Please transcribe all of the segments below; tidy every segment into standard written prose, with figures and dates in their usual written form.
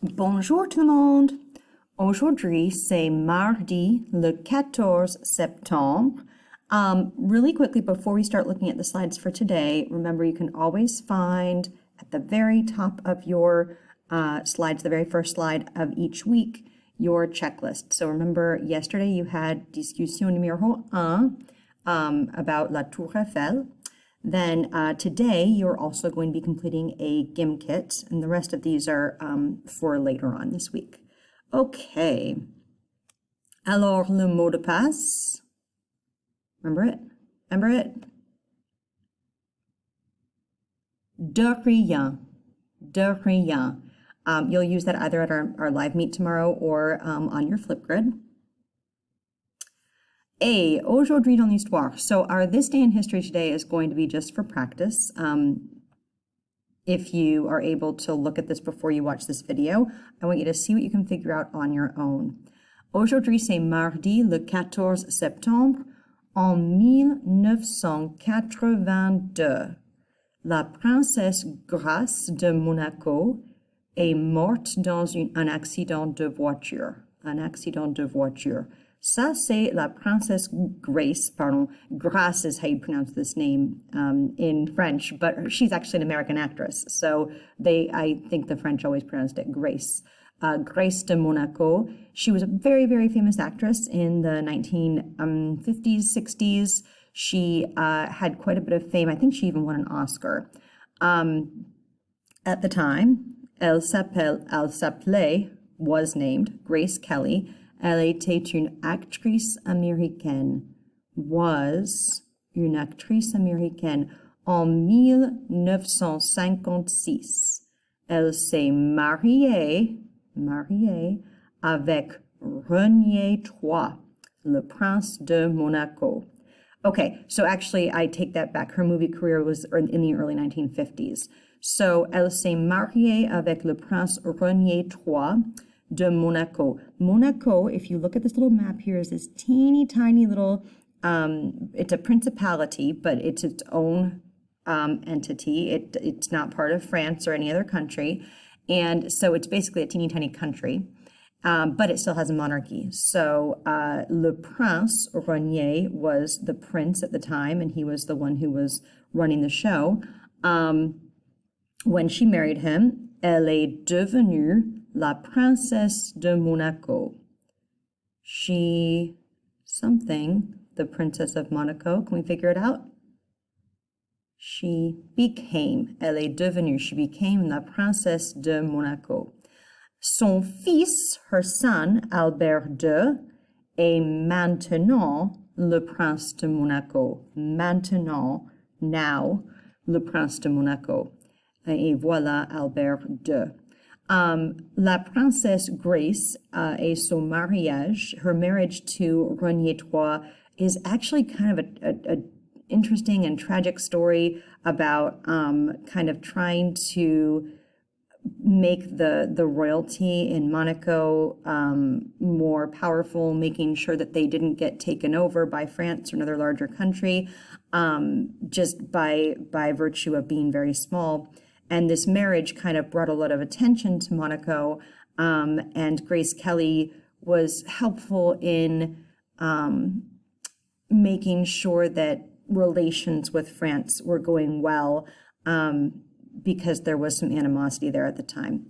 Bonjour tout le monde. Aujourd'hui, c'est mardi, le 14 septembre. Really quickly, before we start looking at the slides for today, remember you can always find at the very top of your slides, the very first slide of each week, your checklist. So remember, yesterday you had discussion numéro 1 about La Tour Eiffel. Then today you're also going to be completing a GIM kit, and the rest of these are for later on this week. Okay. Alors, le mot de passe. Remember it? Remember it? De rien. De rien. You'll use that either at our live meet tomorrow or on your Flipgrid. Et aujourd'hui dans l'histoire. So our This Day in History today is going to be just for practice. If you are able to look at this before you watch this video, I want you to see what you can figure out on your own. Aujourd'hui, c'est mardi, le 14 septembre. En 1982, la princesse Grace de Monaco est morte dans un accident de voiture. Un accident de voiture. Ça, c'est la princesse Grace, pardon. Grace is how you pronounce this name in French, but she's actually an American actress. So I think the French always pronounced it Grace. Grace de Monaco. She was a very, very famous actress in the 1950s, 60s. She had quite a bit of fame. I think she even won an Oscar. At the time, elle s'appelait, was named, Grace Kelly. Elle était une actrice américaine. Was une actrice américaine. En 1956, elle s'est mariée avec René III, le prince de Monaco. Okay, so actually I take that back. Her movie career was in the early 1950s. So, elle s'est mariée avec le prince René III de Monaco. Monaco, if you look at this little map here, is this teeny tiny little, it's a principality, but it's its own entity. It's not part of France or any other country. And so it's basically a teeny tiny country, but it still has a monarchy. So Le Prince René was the prince at the time, and he was the one who was running the show. When she married him, elle est devenue la princesse de Monaco. She something, the princess of Monaco. Can we figure it out? She became, elle est devenue, she became la princesse de Monaco. Son fils, her son, Albert II, est maintenant le prince de Monaco. Maintenant, now, le prince de Monaco. Et voilà Albert II. La princesse Grace et son mariage, her marriage to René III, is actually kind of a interesting and tragic story about kind of trying to make the royalty in Monaco more powerful, making sure that they didn't get taken over by France or another larger country, just by virtue of being very small. And this marriage kind of brought a lot of attention to Monaco, and Grace Kelly was helpful in making sure that relations with France were going well, because there was some animosity there at the time.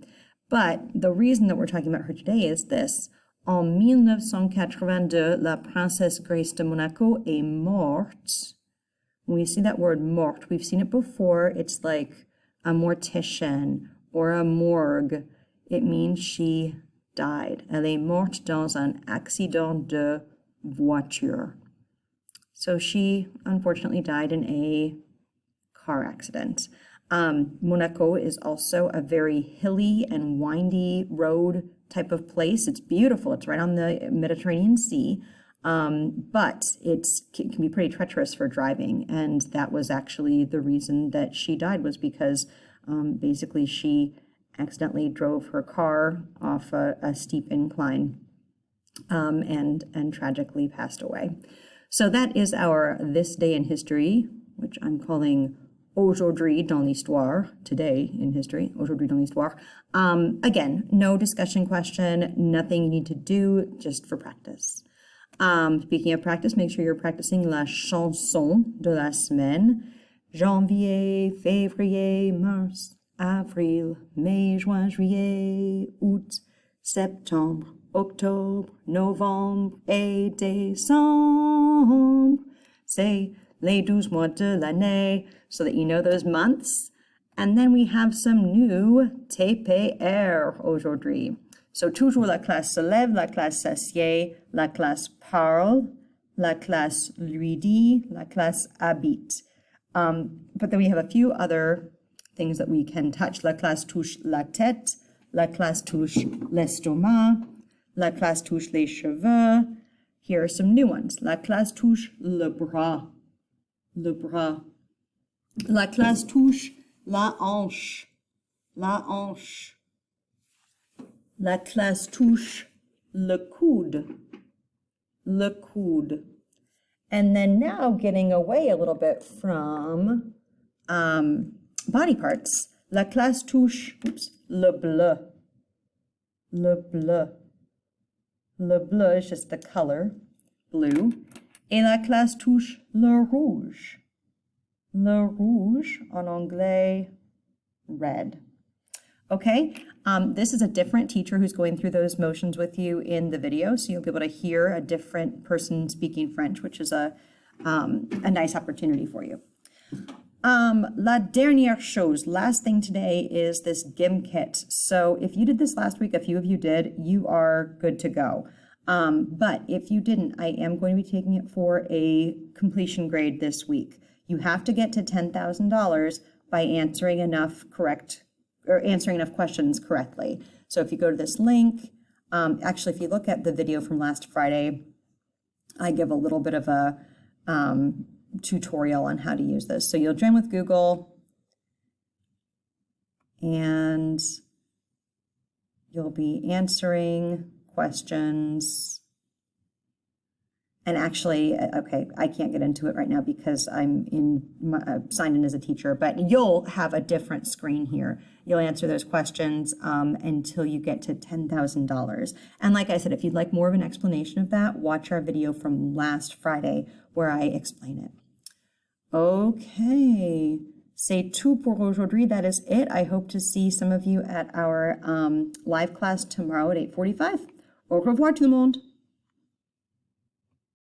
But the reason that we're talking about her today is this. En 1982, la princesse Grace de Monaco est morte. When we see that word morte, we've seen it before. It's like a mortician or a morgue. It means she died. Elle est morte dans un accident de voiture. So she unfortunately died in a car accident. Monaco is also a very hilly and windy road type of place. It's beautiful. It's right on the Mediterranean Sea, but it can be pretty treacherous for driving. And that was actually the reason that she died, was because basically she accidentally drove her car off a steep incline and tragically passed away. So that is our This Day in History, which I'm calling aujourd'hui dans l'histoire, today in history, aujourd'hui dans l'histoire. Again, no discussion question, nothing you need to do, just for practice. Speaking of practice, make sure you're practicing la chanson de la semaine. Janvier, février, mars, avril, mai, juin, juillet, août, septembre, octobre, novembre et décembre. Say les 12 mois de l'année so that you know those months. And then we have some new TPR aujourd'hui. So toujours la classe se lève, la classe s'assied, la classe parle, la classe lui dit, la classe habite. But then we have a few other things that we can touch. La classe touche la tête, la classe touche l'estomac, la classe touche les cheveux. Here are some new ones. La classe touche le bras, le bras. La classe touche la hanche, la hanche. La classe touche le coude, le coude. And then now getting away a little bit from body parts. La classe touche, le bleu, le bleu. Le bleu is just the color, blue. Et la classe touche le rouge. Le rouge, en anglais, red. Okay, this is a different teacher who's going through those motions with you in the video, so you'll be able to hear a different person speaking French, which is a nice opportunity for you. La dernière chose, last thing today is this GIM kit. So if you did this last week, a few of you did, you are good to go. But if you didn't, I am going to be taking it for a completion grade this week. You have to get to $10,000 by answering enough questions correctly. So if you go to this link, actually, if you look at the video from last Friday, I give a little bit of a tutorial on how to use this. So you'll join with Google and you'll be answering questions. And actually, okay, I can't get into it right now because I'm signed in as a teacher, but you'll have a different screen here. You'll answer those questions until you get to $10,000. And like I said, if you'd like more of an explanation of that, watch our video from last Friday where I explain it. Okay, c'est tout pour aujourd'hui. That is it. I hope to see some of you at our live class tomorrow at 8:45. Au revoir tout le monde.